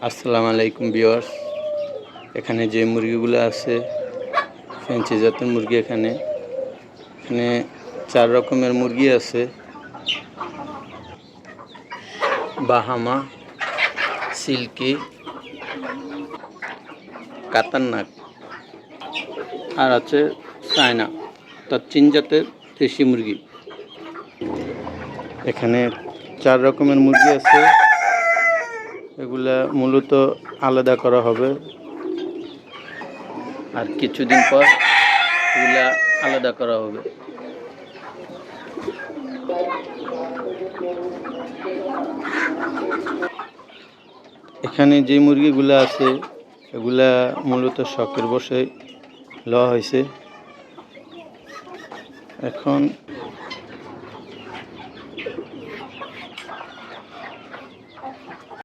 আসসালামু আলাইকুম ভিউয়ার্স। এখানে যে মুরগিগুলো আছে ফ্যান্সি জাতের মুরগি। এখানে 4 রকমের মুরগি আছে: বাহামা, সিল্কি, কাতারনাক, আর আছে চায়না, তার 3 জাতের দেশি মুরগি। এখানে 4 রকমের মুরগি আছে। এগুলা মূলত আলাদা করা হবে, আর কিছুদিন পর এগুলা আলাদা করা হবে। এখানে যে মুরগিগুলো আছে এগুলা মূলত শখের বশে লওয়া হয়েছে। এখন